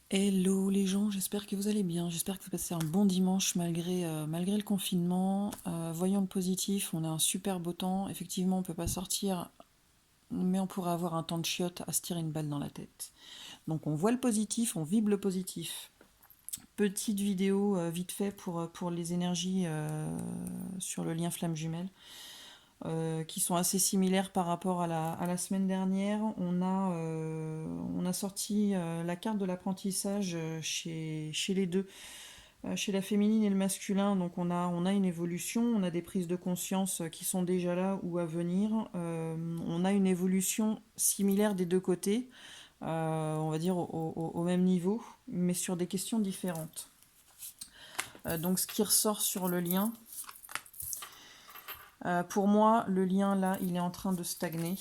Hello les gens, j'espère que vous allez bien, j'espère que vous passez un bon dimanche malgré le confinement. Voyons le positif, on a un super beau temps, effectivement on peut pas sortir, mais on pourrait avoir un temps de chiotte à se tirer une balle dans la tête. Donc on voit le positif, on vibre le positif. Petite vidéo vite fait pour les énergies sur le lien flamme jumelle. Qui sont assez similaires par rapport à la semaine dernière. On a sorti la carte de l'apprentissage chez les deux, chez la féminine et le masculin. Donc on a une évolution, on a des prises de conscience qui sont déjà là ou à venir. On a une évolution similaire des deux côtés, on va dire au même niveau, mais sur des questions différentes. Donc ce qui ressort sur le lien, pour moi, le lien là, il est en train de stagner.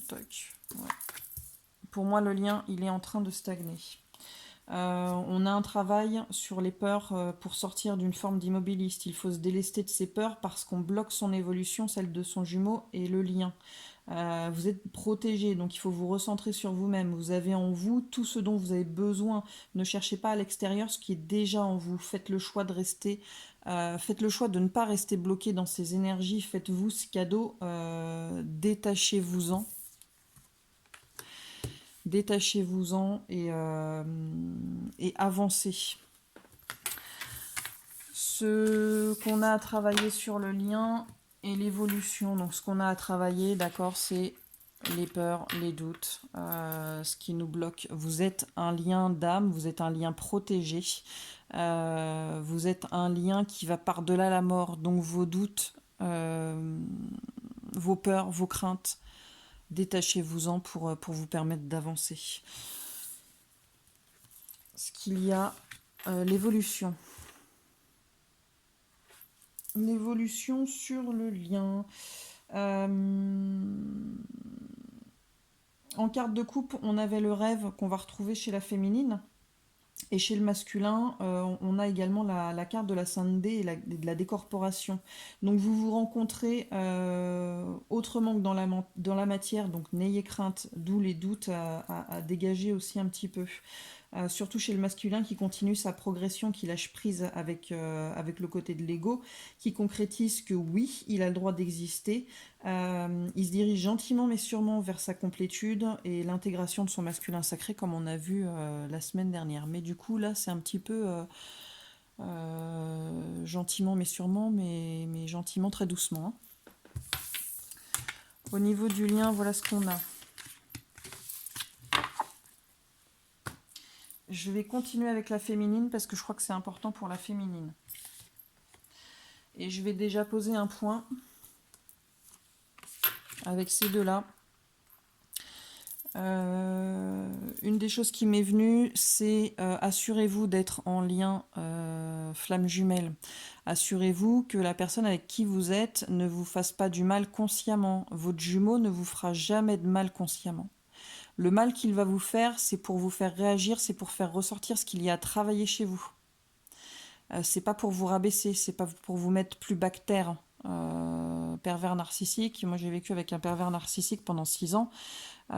Tac, ouais. Pour moi, le lien, il est en train de stagner. On a un travail sur les peurs pour sortir d'une forme d'immobiliste. Il faut se délester de ses peurs parce qu'on bloque son évolution, celle de son jumeau et le lien. Vous êtes protégé, donc il faut vous recentrer sur vous-même. Vous avez en vous tout ce dont vous avez besoin. Ne cherchez pas à l'extérieur ce qui est déjà en vous. Faites le choix de rester, faites le choix de ne pas rester bloqué dans ces énergies. Faites-vous ce cadeau, détachez-vous-en. Détachez-vous-en et avancez. Ce qu'on a à travailler sur le lien et l'évolution. Donc ce qu'on a à travailler, d'accord, c'est les peurs, les doutes, ce qui nous bloque. Vous êtes un lien d'âme, vous êtes un lien protégé, vous êtes un lien qui va par-delà la mort. Donc vos doutes, vos peurs, vos craintes, détachez-vous-en pour vous permettre d'avancer. Ce qu'il y a, l'évolution. L'évolution sur le lien. En carte de coupe, on avait le rêve qu'on va retrouver chez la féminine. Et chez le masculin, on a également la carte de la Sunday et de la décorporation. Donc vous vous rencontrez autrement que dans la matière, donc n'ayez crainte, d'où les doutes à dégager aussi un petit peu. Surtout chez le masculin qui continue sa progression, qui lâche prise avec le côté de l'ego, qui concrétise que oui, il a le droit d'exister. Il se dirige gentiment mais sûrement vers sa complétude et l'intégration de son masculin sacré comme on a vu la semaine dernière. Mais du coup là c'est un petit peu gentiment mais sûrement, mais gentiment très doucement. Au niveau du lien, voilà ce qu'on a. Je vais continuer avec la féminine parce que je crois que c'est important pour la féminine. Et je vais déjà poser un point avec ces deux-là. Une des choses qui m'est venue, c'est assurez-vous d'être en lien flamme jumelle. Assurez-vous que la personne avec qui vous êtes ne vous fasse pas du mal consciemment. Votre jumeau ne vous fera jamais de mal consciemment. Le mal qu'il va vous faire, c'est pour vous faire réagir, c'est pour faire ressortir ce qu'il y a à travailler chez vous. C'est pas pour vous rabaisser, c'est pas pour vous mettre plus bactère. Pervers narcissique. Moi, j'ai vécu avec un pervers narcissique pendant 6 ans. Ça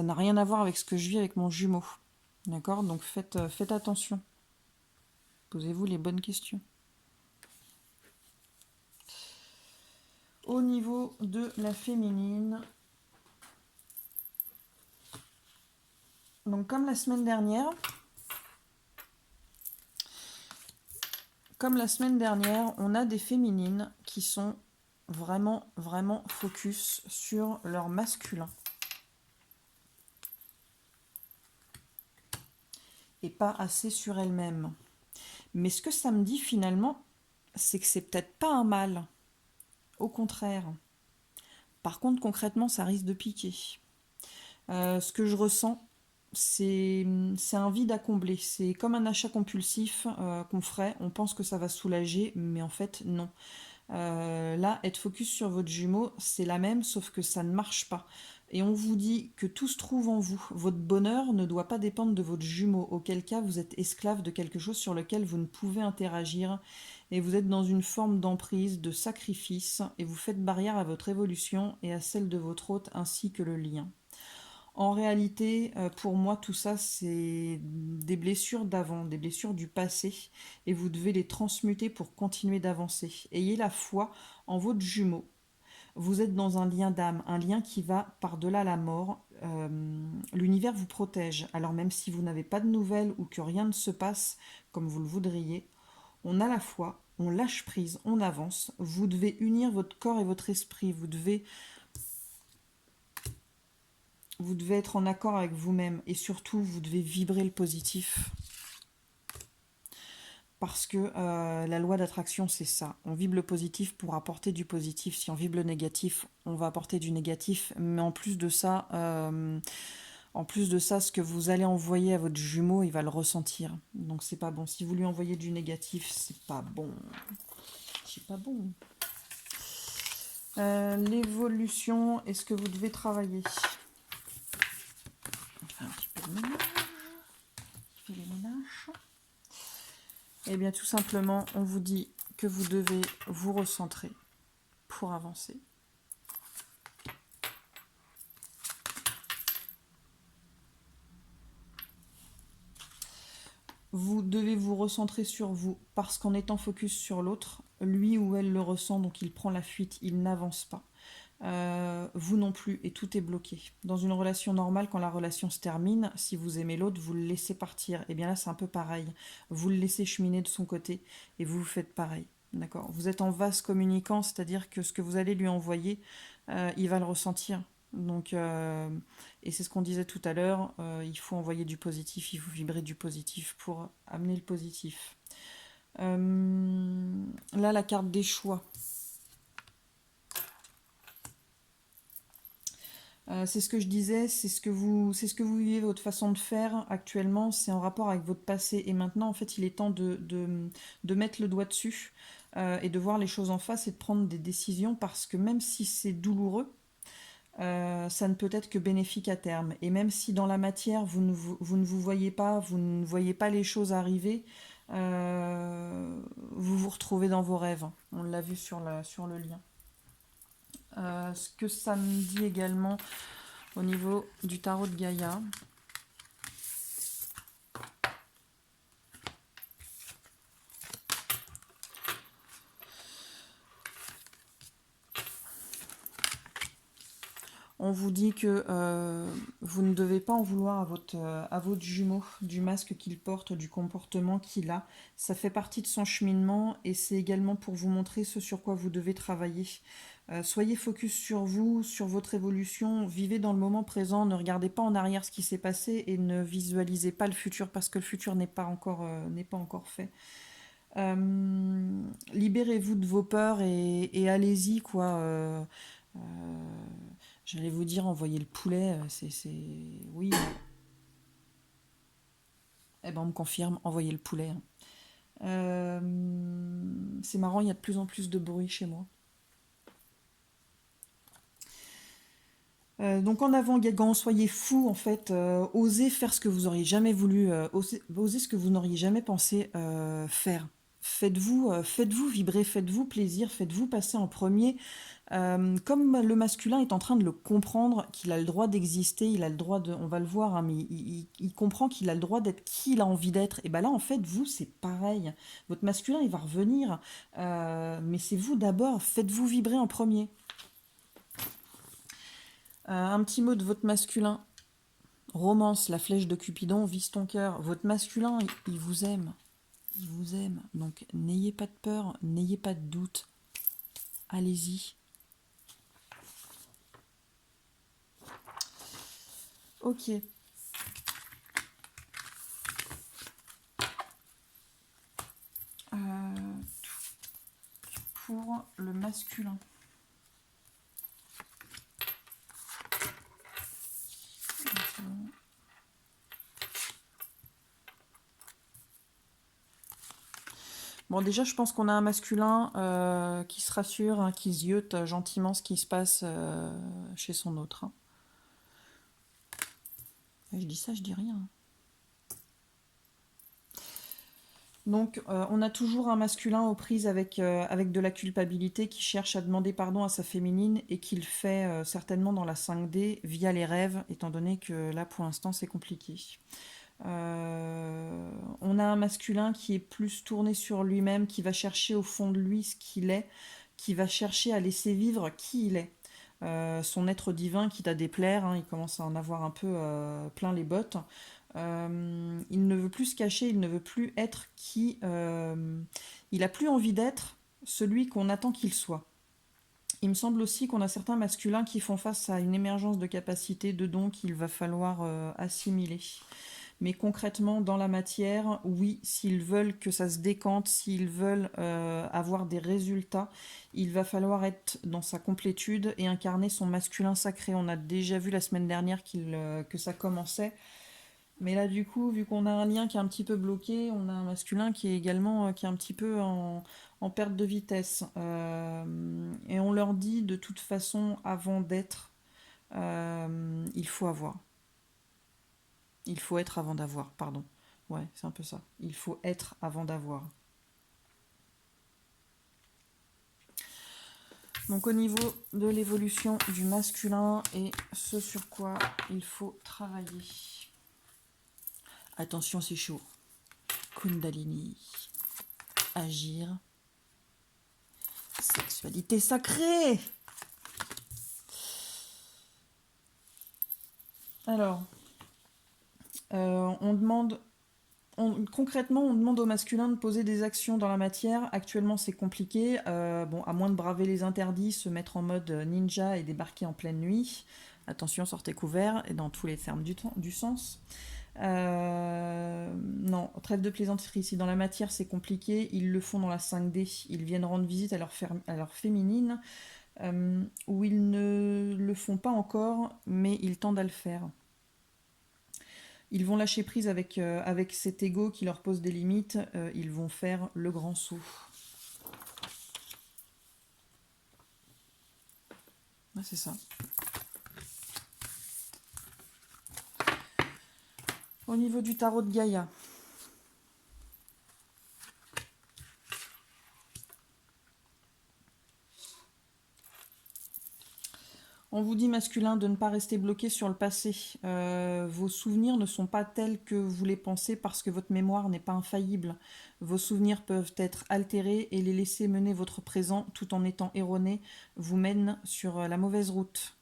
n'a rien à voir avec ce que je vis avec mon jumeau. D'accord? Donc faites attention. Posez-vous les bonnes questions. Au niveau de la féminine, donc comme la semaine dernière, on a des féminines qui sont vraiment, vraiment focus sur leur masculin. Et pas assez sur elles-mêmes. Mais ce que ça me dit finalement, c'est que c'est peut-être pas un mal. Au contraire. Par contre, concrètement, ça risque de piquer. Ce que je ressens, c'est un vide à combler. C'est comme un achat compulsif qu'on ferait. On pense que ça va soulager, mais en fait, non. Là, être focus sur votre jumeau, c'est la même, sauf que ça ne marche pas. Et on vous dit que tout se trouve en vous. Votre bonheur ne doit pas dépendre de votre jumeau, auquel cas vous êtes esclave de quelque chose sur lequel vous ne pouvez interagir. et vous êtes dans une forme d'emprise, de sacrifice, et vous faites barrière à votre évolution et à celle de votre hôte ainsi que le lien. En réalité, pour moi, tout ça, c'est des blessures d'avant, des blessures du passé, et vous devez les transmuter pour continuer d'avancer. Ayez la foi en votre jumeau. Vous êtes dans un lien d'âme, un lien qui va par-delà la mort. L'univers vous protège. Alors même si vous n'avez pas de nouvelles ou que rien ne se passe comme vous le voudriez, on a la foi, on lâche prise, on avance. Vous devez unir votre corps et votre esprit. Vous devez être en accord avec vous-même et surtout, vous devez vibrer le positif. Parce que la loi d'attraction, c'est ça. On vibre le positif pour apporter du positif. Si on vibre le négatif, on va apporter du négatif. Mais en plus de ça, ce que vous allez envoyer à votre jumeau, il va le ressentir. Donc c'est pas bon. Si vous lui envoyez du négatif, c'est pas bon. C'est pas bon. L'évolution, est-ce que vous devez travailler? Un petit peu de ménage. Je fais les ménages. Eh bien, tout simplement, on vous dit que vous devez vous recentrer pour avancer. Vous devez vous recentrer sur vous parce qu'en étant focus sur l'autre, lui ou elle le ressent, donc il prend la fuite, il n'avance pas. Vous non plus, et tout est bloqué. Dans une relation normale, quand la relation se termine, si vous aimez l'autre, vous le laissez partir. Et bien là, c'est un peu pareil. Vous le laissez cheminer de son côté et vous faites pareil. D'accord. Vous êtes en vase communicant, c'est-à-dire que ce que vous allez lui envoyer, il va le ressentir. Donc, et c'est ce qu'on disait tout à l'heure, il faut envoyer du positif, il faut vibrer du positif pour amener le positif. Là, la carte des choix. C'est ce que je disais, c'est ce que vous vivez, votre façon de faire actuellement, c'est en rapport avec votre passé. Et maintenant, en fait, il est temps de mettre le doigt dessus et de voir les choses en face et de prendre des décisions parce que même si c'est douloureux, ça ne peut être que bénéfique à terme. Et même si dans la matière, vous ne vous voyez pas, vous ne voyez pas les choses arriver, vous vous retrouvez dans vos rêves. On l'a vu sur le lien. Ce que ça me dit également au niveau du tarot de Gaïa. On vous dit que vous ne devez pas en vouloir à votre jumeau, du masque qu'il porte, du comportement qu'il a. Ça fait partie de son cheminement et c'est également pour vous montrer ce sur quoi vous devez travailler. Soyez focus sur vous, sur votre évolution, vivez dans le moment présent, ne regardez pas en arrière ce qui s'est passé et ne visualisez pas le futur parce que le futur n'est pas encore fait. Libérez-vous de vos peurs et allez-y, quoi. Euh, J'allais vous dire, envoyer le poulet, Oui. Eh ben, on me confirme, envoyer le poulet. C'est marrant, il y a de plus en plus de bruit chez moi. Donc en avant, Guégan, soyez fous en fait, osez faire ce que vous auriez jamais voulu, osez ce que vous n'auriez jamais pensé faire. Faites-vous vibrer, faites-vous plaisir, faites-vous passer en premier. Comme le masculin est en train de le comprendre, qu'il a le droit d'exister, il a le droit de, on va le voir, hein, mais il comprend qu'il a le droit d'être qui il a envie d'être. Et ben là, en fait, vous, c'est pareil. Votre masculin, il va revenir, mais c'est vous d'abord. Faites-vous vibrer en premier. Un petit mot de votre masculin. Romance, la flèche de Cupidon, vise ton cœur. Votre masculin, il vous aime. Il vous aime. Donc n'ayez pas de peur, n'ayez pas de doute. Allez-y. Ok. Pour le masculin. Bon, déjà, je pense qu'on a un masculin qui se rassure, hein, qui ziote gentiment ce qui se passe chez son autre. Hein. Je dis ça, je dis rien. Donc, on a toujours un masculin aux prises avec de la culpabilité qui cherche à demander pardon à sa féminine et qui le fait certainement dans la 5D via les rêves, étant donné que là, pour l'instant, c'est compliqué. On a un masculin qui est plus tourné sur lui-même, qui va chercher au fond de lui ce qu'il est, qui va chercher à laisser vivre qui il est. Son être divin qui t'a déplaire, hein, il commence à en avoir un peu plein les bottes. Il ne veut plus se cacher, il ne veut plus être qui... il a plus envie d'être celui qu'on attend qu'il soit. Il me semble aussi qu'on a certains masculins qui font face à une émergence de capacités, de dons qu'il va falloir assimiler. Mais concrètement, dans la matière, oui, s'ils veulent que ça se décante, s'ils veulent avoir des résultats, il va falloir être dans sa complétude et incarner son masculin sacré. On a déjà vu la semaine dernière que ça commençait. Mais là, du coup, vu qu'on a un lien qui est un petit peu bloqué, on a un masculin qui est également qui est un petit peu en perte de vitesse. Et on leur dit de toute façon, avant d'être, il faut avoir. Il faut être avant d'avoir, pardon. Ouais, c'est un peu ça. Il faut être avant d'avoir. Donc au niveau de l'évolution du masculin et ce sur quoi il faut travailler. Attention, c'est chaud. Kundalini. Agir. Sexualité sacrée. Alors, concrètement, on demande au masculin de poser des actions dans la matière. Actuellement, c'est compliqué. Bon, à moins de braver les interdits, se mettre en mode ninja et débarquer en pleine nuit. Attention, sortez couverts et dans tous les termes du sens. Non, trêve de plaisanterie. Si dans la matière c'est compliqué, ils le font dans la 5D. Ils viennent rendre visite à leur féminine, où ils ne le font pas encore, mais ils tendent à le faire. Ils vont lâcher prise avec cet ego qui leur pose des limites. Ils vont faire le grand saut. Ouais, c'est ça. Au niveau du tarot de Gaïa. On vous dit masculin de ne pas rester bloqué sur le passé. Vos souvenirs ne sont pas tels que vous les pensez parce que votre mémoire n'est pas infaillible. Vos souvenirs peuvent être altérés et les laisser mener votre présent tout en étant erronés vous mène sur la mauvaise route.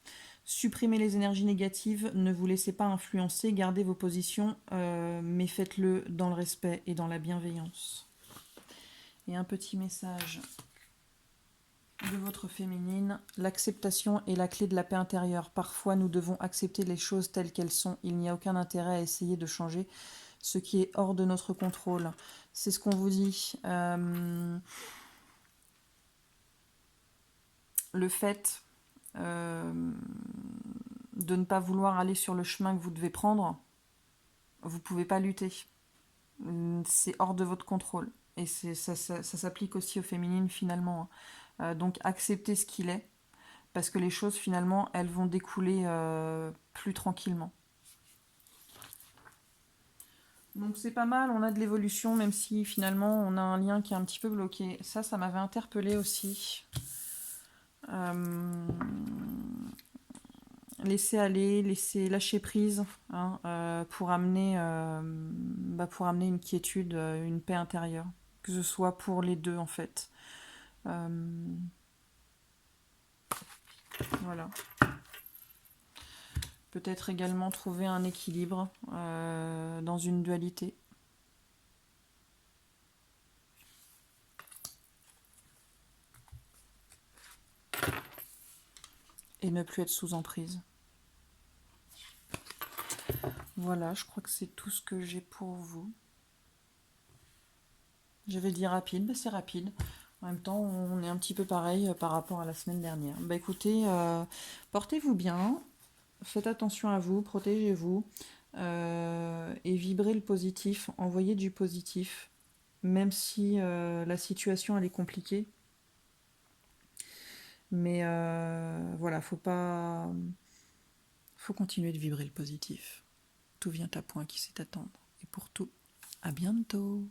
Supprimez les énergies négatives, ne vous laissez pas influencer, gardez vos positions, mais faites-le dans le respect et dans la bienveillance. Et un petit message de votre féminine, l'acceptation est la clé de la paix intérieure. Parfois, nous devons accepter les choses telles qu'elles sont. Il n'y a aucun intérêt à essayer de changer ce qui est hors de notre contrôle. C'est ce qu'on vous dit. Le fait de ne pas vouloir aller sur le chemin que vous devez prendre, vous ne pouvez pas lutter. C'est hors de votre contrôle. Et ça s'applique aussi aux féminines finalement. Donc acceptez ce qu'il est, parce que les choses finalement elles vont découler plus tranquillement. Donc c'est pas mal, on a de l'évolution, même si finalement on a un lien qui est un petit peu bloqué. Ça m'avait interpellée aussi. Laisser aller, laisser lâcher prise, hein, pour amener une quiétude, une paix intérieure, que ce soit pour les deux en fait. Voilà. Peut-être également trouver un équilibre dans une dualité. Et ne plus être sous emprise. Voilà, je crois que c'est tout ce que j'ai pour vous. J'avais dit rapide, c'est rapide. En même temps, on est un petit peu pareil par rapport à la semaine dernière. Bah écoutez, portez-vous bien, faites attention à vous, protégez-vous, et vibrez le positif, envoyez du positif, même si la situation elle est compliquée. Mais voilà, faut continuer de vibrer le positif. Tout vient à point qui sait attendre. Et pour tout, à bientôt.